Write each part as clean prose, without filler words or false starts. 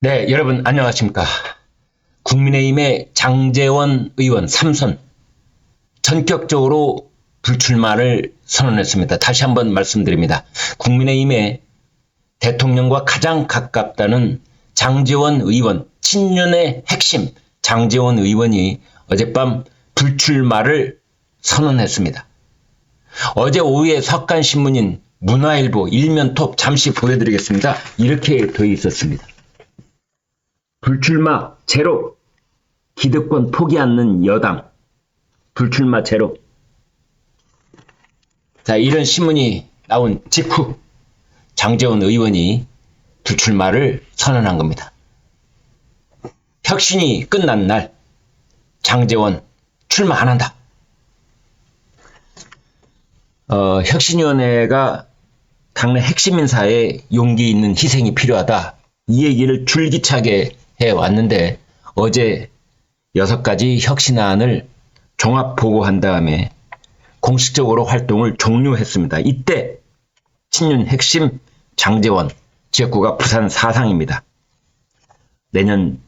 네, 여러분 안녕하십니까. 국민의힘의 장제원 의원 3선 전격적으로 불출마를 선언했습니다. 다시 한번 말씀드립니다. 국민의힘의 대통령과 가장 가깝다는 장제원 의원, 친윤의 핵심 장제원 의원이 어젯밤 불출마를 선언했습니다. 어제 오후에 석간신문인 문화일보 일면톱 잠시 보여드리겠습니다. 이렇게 되어 있었습니다. 불출마 제로, 기득권 포기 않는 여당, 불출마 제로. 자, 이런 신문이 나온 직후 장제원 의원이 불출마를 선언한 겁니다. 혁신이 끝난 날 장제원 출마 안 한다. 혁신위원회가 당내 핵심 인사에 용기 있는 희생이 필요하다. 이 얘기를 줄기차게 해왔는데 어제 6가지 혁신안을 종합 보고한 다음에 공식적으로 활동을 종료했습니다. 이때 친윤 핵심 장제원 지역구가 부산 사상입니다. 내년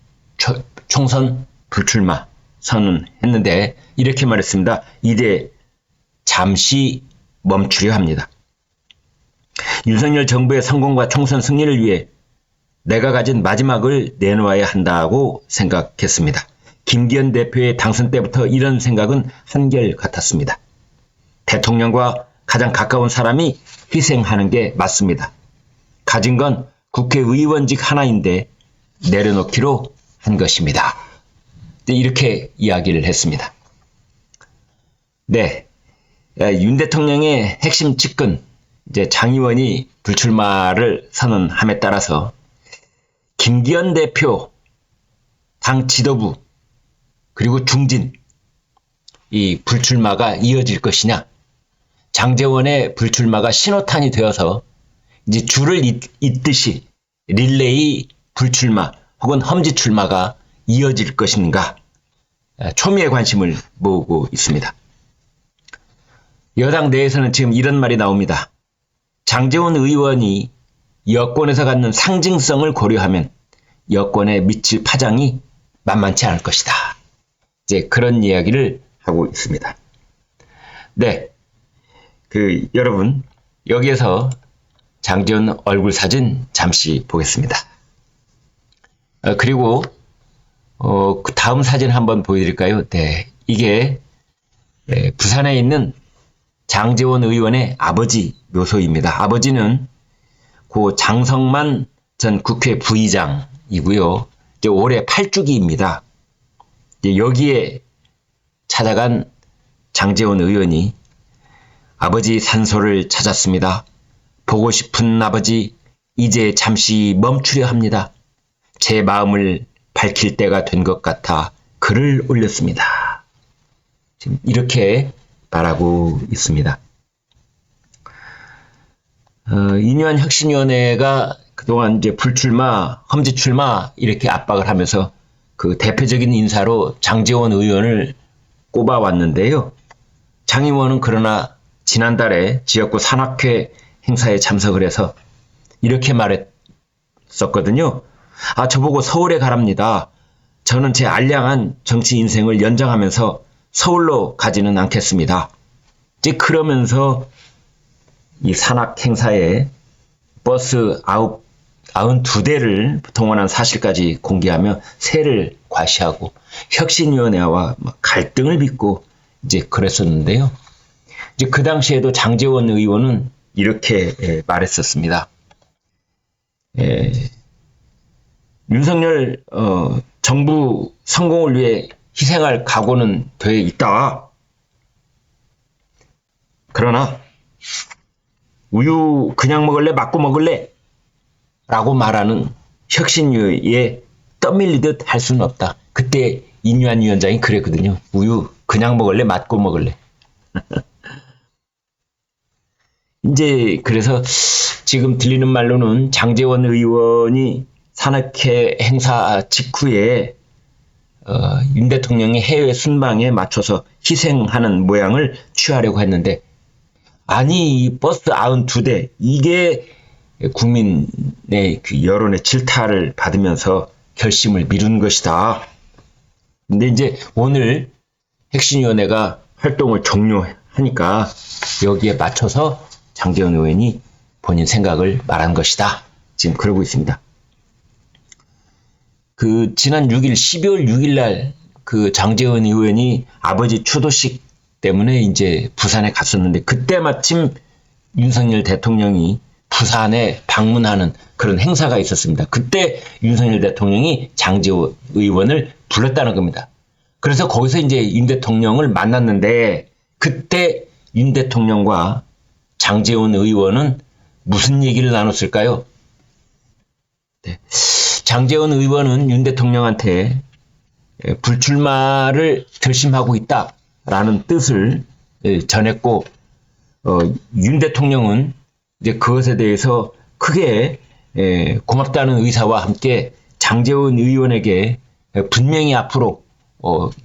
총선 불출마 선언했는데 이렇게 말했습니다. 이제 잠시 멈추려 합니다. 윤석열 정부의 성공과 총선 승리를 위해 내가 가진 마지막을 내놓아야 한다고 생각했습니다. 김기현 대표의 당선 때부터 이런 생각은 한결같았습니다. 대통령과 가장 가까운 사람이 희생하는 게 맞습니다. 가진 건 국회의원직 하나인데 내려놓기로 한 것입니다. 이렇게 이야기를 했습니다. 네, 윤 대통령의 핵심 측근 이제 장 의원이 불출마를 선언함에 따라서 김기현 대표, 당 지도부, 그리고 중진, 이 불출마가 이어질 것이냐, 장제원의 불출마가 신호탄이 되어서 이제 줄을 잇듯이 릴레이 불출마 혹은 험지 출마가 이어질 것인가, 초미의 관심을 모으고 있습니다. 여당 내에서는 지금 이런 말이 나옵니다. 장제원 의원이 여권에서 갖는 상징성을 고려하면 여권에 미칠 파장이 만만치 않을 것이다. 이제 그런 이야기를 하고 있습니다. 네, 여러분 여기에서 장제원 얼굴 사진 잠시 보겠습니다. 그리고 그 다음 사진 한번 보여드릴까요? 네, 이게 부산에 있는 장제원 의원의 아버지 묘소입니다. 아버지는 고 장성만 전 국회 부의장이고요. 이제 올해 8주기입니다. 여기에 찾아간 장제원 의원이 아버지 산소를 찾았습니다. 보고 싶은 아버지, 이제 잠시 멈추려 합니다. 제 마음을 밝힐 때가 된 것 같아 글을 올렸습니다. 지금 이렇게 말하고 있습니다. 인유한 혁신위원회가 그동안 이제 불출마, 험지 출마 이렇게 압박을 하면서 그 대표적인 인사로 장제원 의원을 꼽아왔는데요. 장 의원은 그러나 지난달에 지역구 산악회 행사에 참석을 해서 이렇게 말했었거든요. 저보고 서울에 가랍니다. 저는 제 알량한 정치 인생을 연장하면서 서울로 가지는 않겠습니다. 이제 그러면서 이 산악 행사에 버스 92대를 동원한 사실까지 공개하며 세를 과시하고 혁신위원회와 갈등을 빚고 이제 그랬었는데요. 이제 그 당시에도 장제원 의원은 이렇게 말했었습니다. 윤석열 정부 성공을 위해 희생할 각오는 돼 있다. 그러나 우유 그냥 먹을래? 맞고 먹을래? 라고 말하는 혁신위에 떠밀리듯 할 수는 없다. 그때 인유한 위원장이 그랬거든요. 우유 그냥 먹을래? 맞고 먹을래? 이제 그래서 지금 들리는 말로는 장제원 의원이 산악회 행사 직후에 윤 대통령의 해외 순방에 맞춰서 희생하는 모양을 취하려고 했는데 아니 버스 92대 이게 국민의 그 여론의 질타를 받으면서 결심을 미룬 것이다. 근데 이제 오늘 혁신위원회가 활동을 종료하니까 여기에 맞춰서 장제원 의원이 본인 생각을 말한 것이다. 지금 그러고 있습니다. 그 지난 6일 12월 6일 날 그 장제원 의원이 아버지 추도식 때문에 이제 부산에 갔었는데 그때 마침 윤석열 대통령이 부산에 방문하는 그런 행사가 있었습니다. 그때 윤석열 대통령이 장제원 의원을 불렀다는 겁니다. 그래서 거기서 이제 윤 대통령을 만났는데 그때 윤 대통령과 장제원 의원은 무슨 얘기를 나눴을까요? 네. 장제원 의원은 윤 대통령한테 불출마를 결심하고 있다라는 뜻을 전했고 윤 대통령은 이제 그것에 대해서 크게 고맙다는 의사와 함께 장제원 의원에게 분명히 앞으로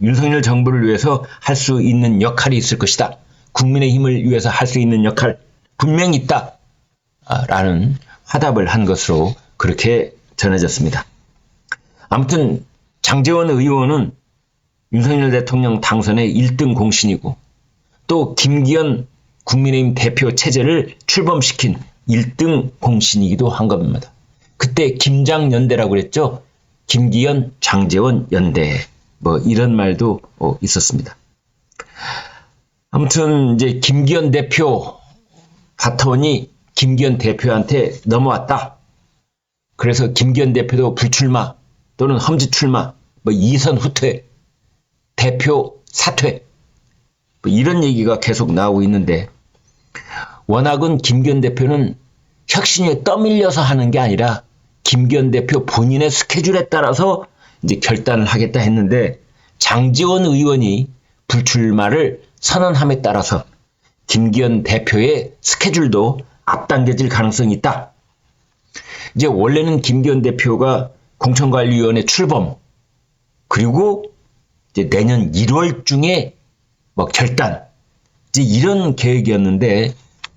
윤석열 정부를 위해서 할 수 있는 역할이 있을 것이다. 국민의힘을 위해서 할 수 있는 역할 분명히 있다. 라는 화답을 한 것으로 그렇게 전해졌습니다. 아무튼 장제원 의원은 윤석열 대통령 당선의 1등 공신이고 또 김기현 국민의힘 대표 체제를 출범시킨 1등 공신이기도 한 겁니다. 그때 김장연대라고 그랬죠. 김기현, 장제원 연대 뭐 이런 말도 있었습니다. 아무튼 이제 김기현 대표 바톤이 김기현 대표한테 넘어왔다. 그래서 김기현 대표도 불출마 또는 험지 출마, 뭐 이선 후퇴, 대표 사퇴 뭐 이런 얘기가 계속 나오고 있는데 워낙은 김기현 대표는 혁신위에 떠밀려서 하는 게 아니라 김기현 대표 본인의 스케줄에 따라서 이제 결단을 하겠다 했는데 장제원 의원이 불출마를 선언함에 따라서 김기현 대표의 스케줄도 앞당겨질 가능성이 있다. 이제 원래는 김기현 대표가 공천관리위원회 출범 그리고 이제 내년 1월 중에 뭐 결단 이제 이런 계획이었는데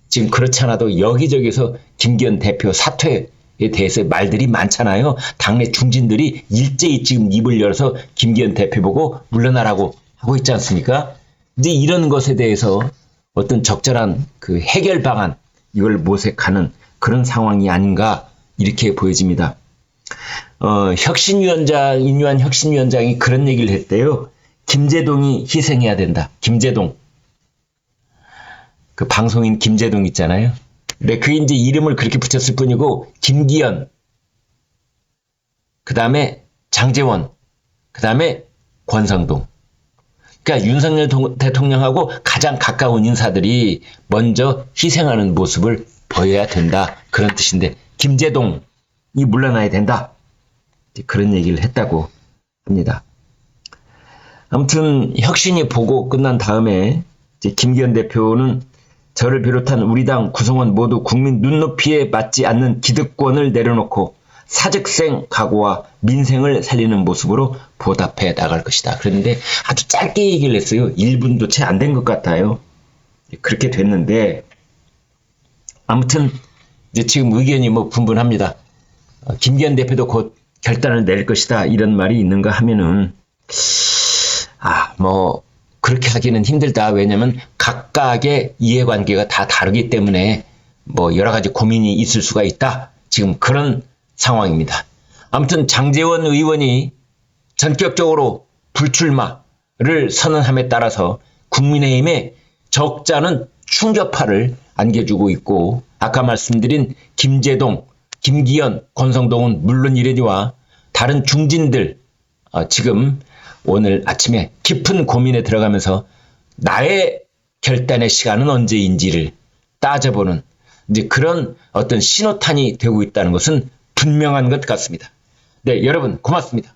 지금 그렇지 않아도 여기저기서 김기현 대표 사퇴에 대해서 말들이 많잖아요. 당내 중진들이 일제히 지금 입을 열어서 김기현 대표 보고 물러나라고 하고 있지 않습니까? 이제 이런 것에 대해서 어떤 적절한 그 해결 방안 이걸 모색하는 그런 상황이 아닌가 이렇게 보여집니다. 혁신위원장, 인유한 혁신위원장이 그런 얘기를 했대요. 김제동이 희생해야 된다. 김제동. 그 방송인 김제동 있잖아요. 근데 그게 이제 이름을 그렇게 붙였을 뿐이고, 김기현, 그 다음에 장제원, 그 다음에 권성동. 그러니까 윤석열 대통령하고 가장 가까운 인사들이 먼저 희생하는 모습을 보여야 된다. 그런 뜻인데, 김제동이 물러나야 된다. 그런 얘기를 했다고 합니다. 아무튼 혁신이 보고 끝난 다음에 이제 김기현 대표는 저를 비롯한 우리 당 구성원 모두 국민 눈높이에 맞지 않는 기득권을 내려놓고 사직생 각오와 민생을 살리는 모습으로 보답해 나갈 것이다. 그런데 아주 짧게 얘기를 했어요. 1분도 채 안 된 것 같아요. 그렇게 됐는데 아무튼 이제 지금 의견이 뭐 분분합니다. 김기현 대표도 곧 결단을 낼 것이다. 이런 말이 있는가 하면은 뭐 그렇게 하기는 힘들다. 왜냐면 각각의 이해관계가 다 다르기 때문에 뭐 여러 가지 고민이 있을 수가 있다. 지금 그런 상황입니다. 아무튼 장제원 의원이 전격적으로 불출마를 선언함에 따라서 국민의힘의 적잖은 충격파를 안겨주고 있고 아까 말씀드린 김제동, 김기현, 권성동은 물론 이래니와 다른 중진들 지금 오늘 아침에 깊은 고민에 들어가면서 나의 결단의 시간은 언제인지를 따져보는 이제 그런 어떤 신호탄이 되고 있다는 것은 분명한 것 같습니다. 네, 여러분 고맙습니다.